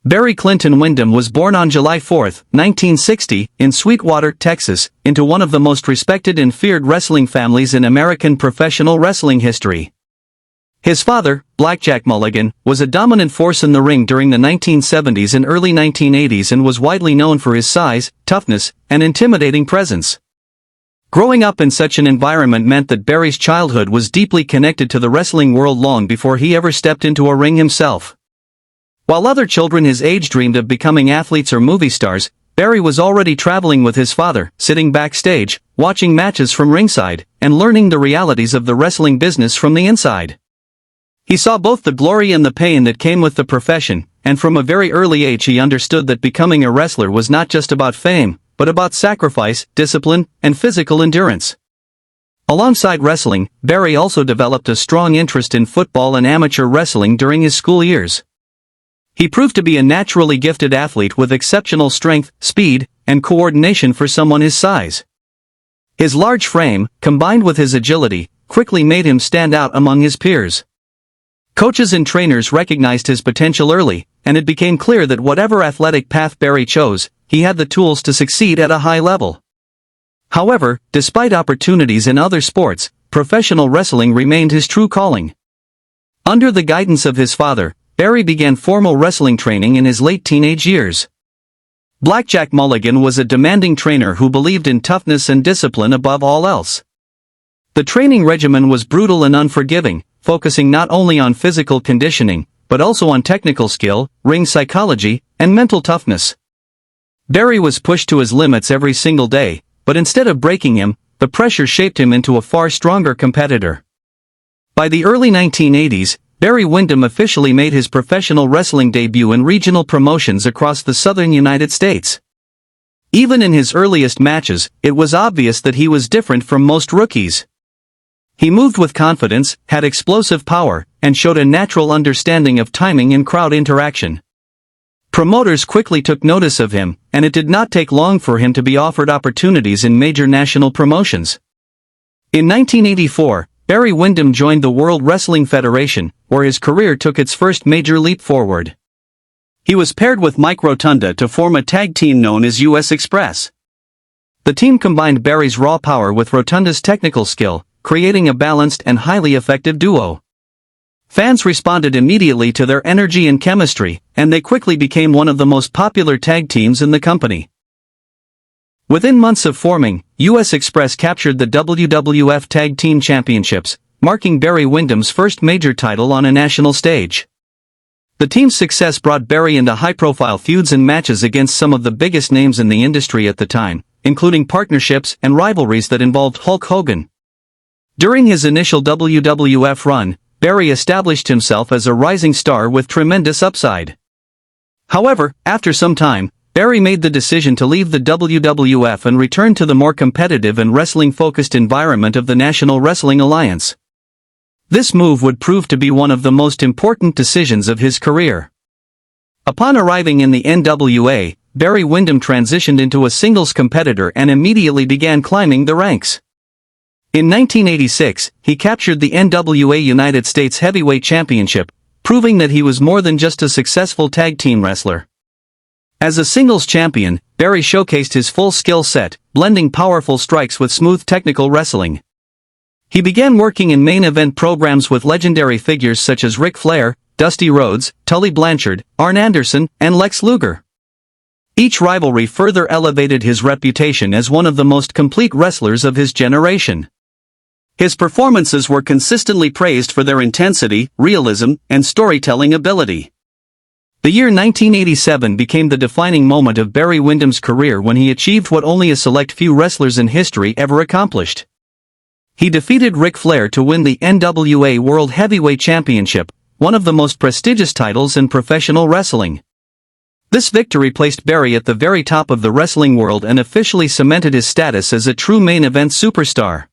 Barry Clinton Windham was born on July 4, 1960, in Sweetwater, Texas, into one of the most respected and feared wrestling families in American professional wrestling history. His father, Blackjack Mulligan, was a dominant force in the ring during the 1970s and early 1980s and was widely known for his size, toughness, and intimidating presence. Growing up in such an environment meant that Barry's childhood was deeply connected to the wrestling world long before he ever stepped into a ring himself. While other children his age dreamed of becoming athletes or movie stars, Barry was already traveling with his father, sitting backstage, watching matches from ringside, and learning the realities of the wrestling business from the inside. He saw both the glory and the pain that came with the profession, and from a very early age he understood that becoming a wrestler was not just about fame, but about sacrifice, discipline, and physical endurance. Alongside wrestling, Barry also developed a strong interest in football and amateur wrestling during his school years. He proved to be a naturally gifted athlete with exceptional strength, speed, and coordination for someone his size. His large frame, combined with his agility, quickly made him stand out among his peers. Coaches and trainers recognized his potential early, and it became clear that whatever athletic path Barry chose, he had the tools to succeed at a high level. However, despite opportunities in other sports, professional wrestling remained his true calling. Under the guidance of his father, Barry began formal wrestling training in his late teenage years. Blackjack Mulligan was a demanding trainer who believed in toughness and discipline above all else. The training regimen was brutal and unforgiving, focusing not only on physical conditioning, but also on technical skill, ring psychology, and mental toughness. Barry was pushed to his limits every single day, but instead of breaking him, the pressure shaped him into a far stronger competitor. By the early 1980s, Barry Windham officially made his professional wrestling debut in regional promotions across the southern United States. Even in his earliest matches, it was obvious that he was different from most rookies. He moved with confidence, had explosive power, and showed a natural understanding of timing and crowd interaction. Promoters quickly took notice of him, and it did not take long for him to be offered opportunities in major national promotions. In 1984, Barry Windham joined the World Wrestling Federation, where his career took its first major leap forward. He was paired with Mike Rotunda to form a tag team known as US Express. The team combined Barry's raw power with Rotunda's technical skill, creating a balanced and highly effective duo. Fans responded immediately to their energy and chemistry, and they quickly became one of the most popular tag teams in the company. Within months of forming, US Express captured the WWF Tag Team Championships, marking Barry Windham's first major title on a national stage. The team's success brought Barry into high-profile feuds and matches against some of the biggest names in the industry at the time, including partnerships and rivalries that involved Hulk Hogan. During his initial WWF run, Barry established himself as a rising star with tremendous upside. However, after some time, Barry made the decision to leave the WWF and return to the more competitive and wrestling-focused environment of the National Wrestling Alliance. This move would prove to be one of the most important decisions of his career. Upon arriving in the NWA, Barry Windham transitioned into a singles competitor and immediately began climbing the ranks. In 1986, he captured the NWA United States Heavyweight Championship, proving that he was more than just a successful tag team wrestler. As a singles champion, Barry showcased his full skill set, blending powerful strikes with smooth technical wrestling. He began working in main event programs with legendary figures such as Ric Flair, Dusty Rhodes, Tully Blanchard, Arn Anderson, and Lex Luger. Each rivalry further elevated his reputation as one of the most complete wrestlers of his generation. His performances were consistently praised for their intensity, realism, and storytelling ability. The year 1987 became the defining moment of Barry Windham's career when he achieved what only a select few wrestlers in history ever accomplished. He defeated Ric Flair to win the NWA World Heavyweight Championship, one of the most prestigious titles in professional wrestling. This victory placed Barry at the very top of the wrestling world and officially cemented his status as a true main event superstar.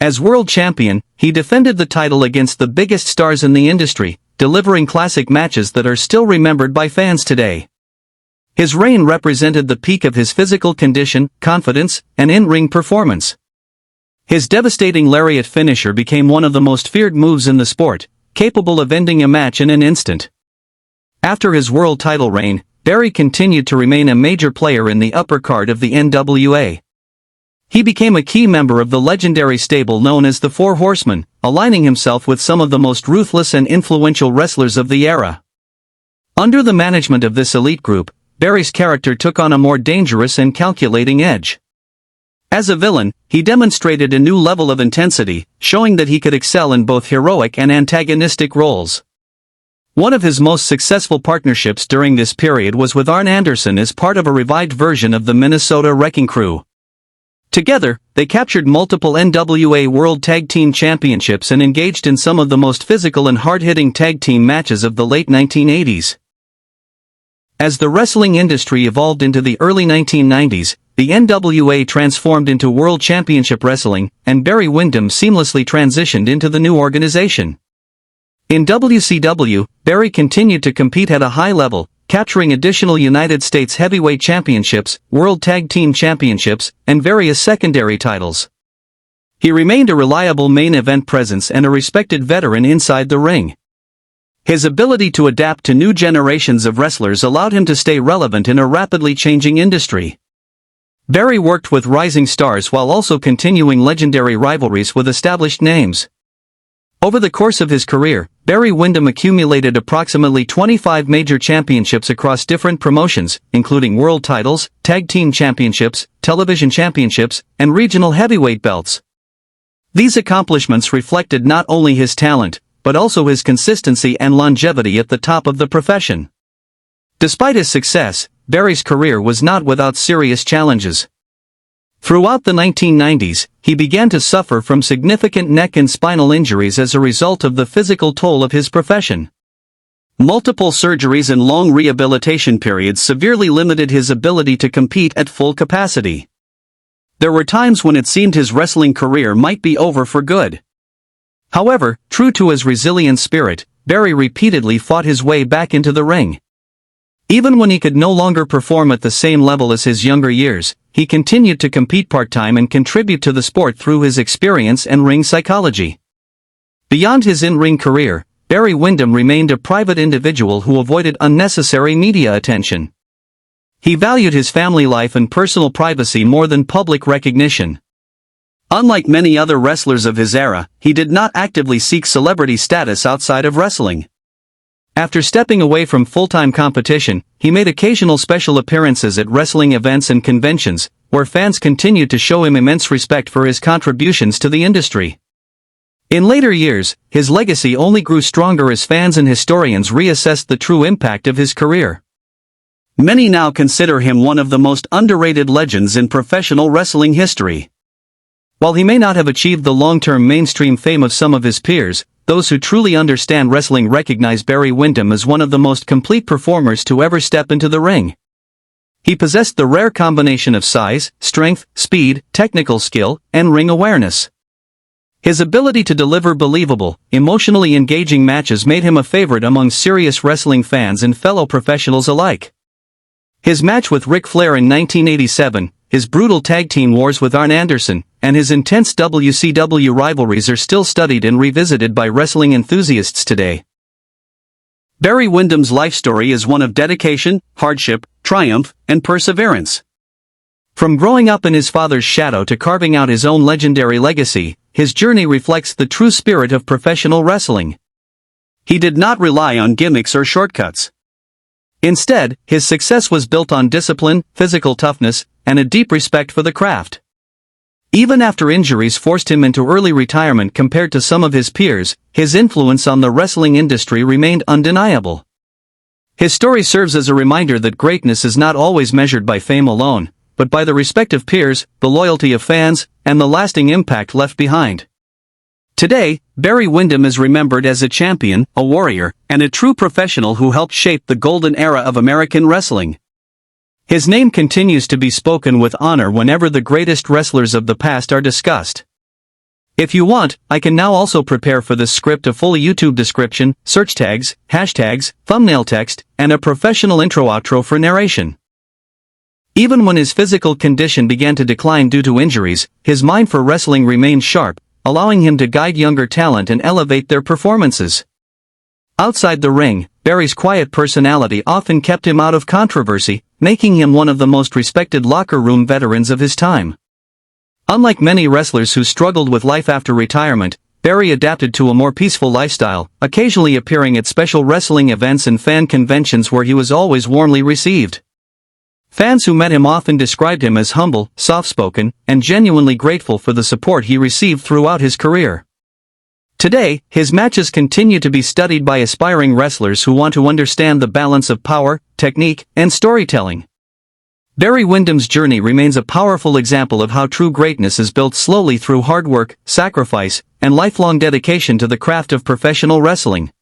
As world champion, he defended the title against the biggest stars in the industry, delivering classic matches that are still remembered by fans today. His reign represented the peak of his physical condition, confidence, and in-ring performance. His devastating lariat finisher became one of the most feared moves in the sport, capable of ending a match in an instant. After his world title reign, Barry continued to remain a major player in the upper card of the NWA. He became a key member of the legendary stable known as the Four Horsemen, aligning himself with some of the most ruthless and influential wrestlers of the era. Under the management of this elite group, Barry's character took on a more dangerous and calculating edge. As a villain, he demonstrated a new level of intensity, showing that he could excel in both heroic and antagonistic roles. One of his most successful partnerships during this period was with Arn Anderson as part of a revived version of the Minnesota Wrecking Crew. Together, they captured multiple NWA World Tag Team Championships and engaged in some of the most physical and hard-hitting tag team matches of the late 1980s. As the wrestling industry evolved into the early 1990s, the NWA transformed into World Championship Wrestling, and Barry Windham seamlessly transitioned into the new organization. In WCW, Barry continued to compete at a high level, capturing additional United States Heavyweight Championships, World Tag Team Championships, and various secondary titles. He remained a reliable main event presence and a respected veteran inside the ring. His ability to adapt to new generations of wrestlers allowed him to stay relevant in a rapidly changing industry. Barry worked with rising stars while also continuing legendary rivalries with established names. Over the course of his career, Barry Windham accumulated approximately 25 major championships across different promotions, including world titles, tag team championships, television championships, and regional heavyweight belts. These accomplishments reflected not only his talent, but also his consistency and longevity at the top of the profession. Despite his success, Barry's career was not without serious challenges. Throughout the 1990s, he began to suffer from significant neck and spinal injuries as a result of the physical toll of his profession. Multiple surgeries and long rehabilitation periods severely limited his ability to compete at full capacity. There were times when it seemed his wrestling career might be over for good. However, true to his resilient spirit, Barry repeatedly fought his way back into the ring. Even when he could no longer perform at the same level as his younger years, he continued to compete part-time and contribute to the sport through his experience and ring psychology. Beyond his in-ring career, Barry Windham remained a private individual who avoided unnecessary media attention. He valued his family life and personal privacy more than public recognition. Unlike many other wrestlers of his era, he did not actively seek celebrity status outside of wrestling. After stepping away from full-time competition, he made occasional special appearances at wrestling events and conventions, where fans continued to show him immense respect for his contributions to the industry. In later years, his legacy only grew stronger as fans and historians reassessed the true impact of his career. Many now consider him one of the most underrated legends in professional wrestling history. While he may not have achieved the long-term mainstream fame of some of his peers, those who truly understand wrestling recognize Barry Windham as one of the most complete performers to ever step into the ring. He possessed the rare combination of size, strength, speed, technical skill, and ring awareness. His ability to deliver believable, emotionally engaging matches made him a favorite among serious wrestling fans and fellow professionals alike. His match with Ric Flair in 1987, his brutal tag team wars with Arn Anderson, and his intense WCW rivalries are still studied and revisited by wrestling enthusiasts today. Barry Windham's life story is one of dedication, hardship, triumph, and perseverance. From growing up in his father's shadow to carving out his own legendary legacy, his journey reflects the true spirit of professional wrestling. He did not rely on gimmicks or shortcuts. Instead, his success was built on discipline, physical toughness, and a deep respect for the craft. Even after injuries forced him into early retirement compared to some of his peers, his influence on the wrestling industry remained undeniable. His story serves as a reminder that greatness is not always measured by fame alone, but by the respect of peers, the loyalty of fans, and the lasting impact left behind. Today, Barry Windham is remembered as a champion, a warrior, and a true professional who helped shape the golden era of American wrestling. His name continues to be spoken with honor whenever the greatest wrestlers of the past are discussed. If you want, I can now also prepare for this script a full YouTube description, search tags, hashtags, thumbnail text, and a professional intro-outro for narration. Even when his physical condition began to decline due to injuries, his mind for wrestling remained sharp, allowing him to guide younger talent and elevate their performances. Outside the ring, Barry's quiet personality often kept him out of controversy, making him one of the most respected locker room veterans of his time. Unlike many wrestlers who struggled with life after retirement, Barry adapted to a more peaceful lifestyle, occasionally appearing at special wrestling events and fan conventions where he was always warmly received. Fans who met him often described him as humble, soft-spoken, and genuinely grateful for the support he received throughout his career. Today, his matches continue to be studied by aspiring wrestlers who want to understand the balance of power, technique, and storytelling. Barry Windham's journey remains a powerful example of how true greatness is built slowly through hard work, sacrifice, and lifelong dedication to the craft of professional wrestling.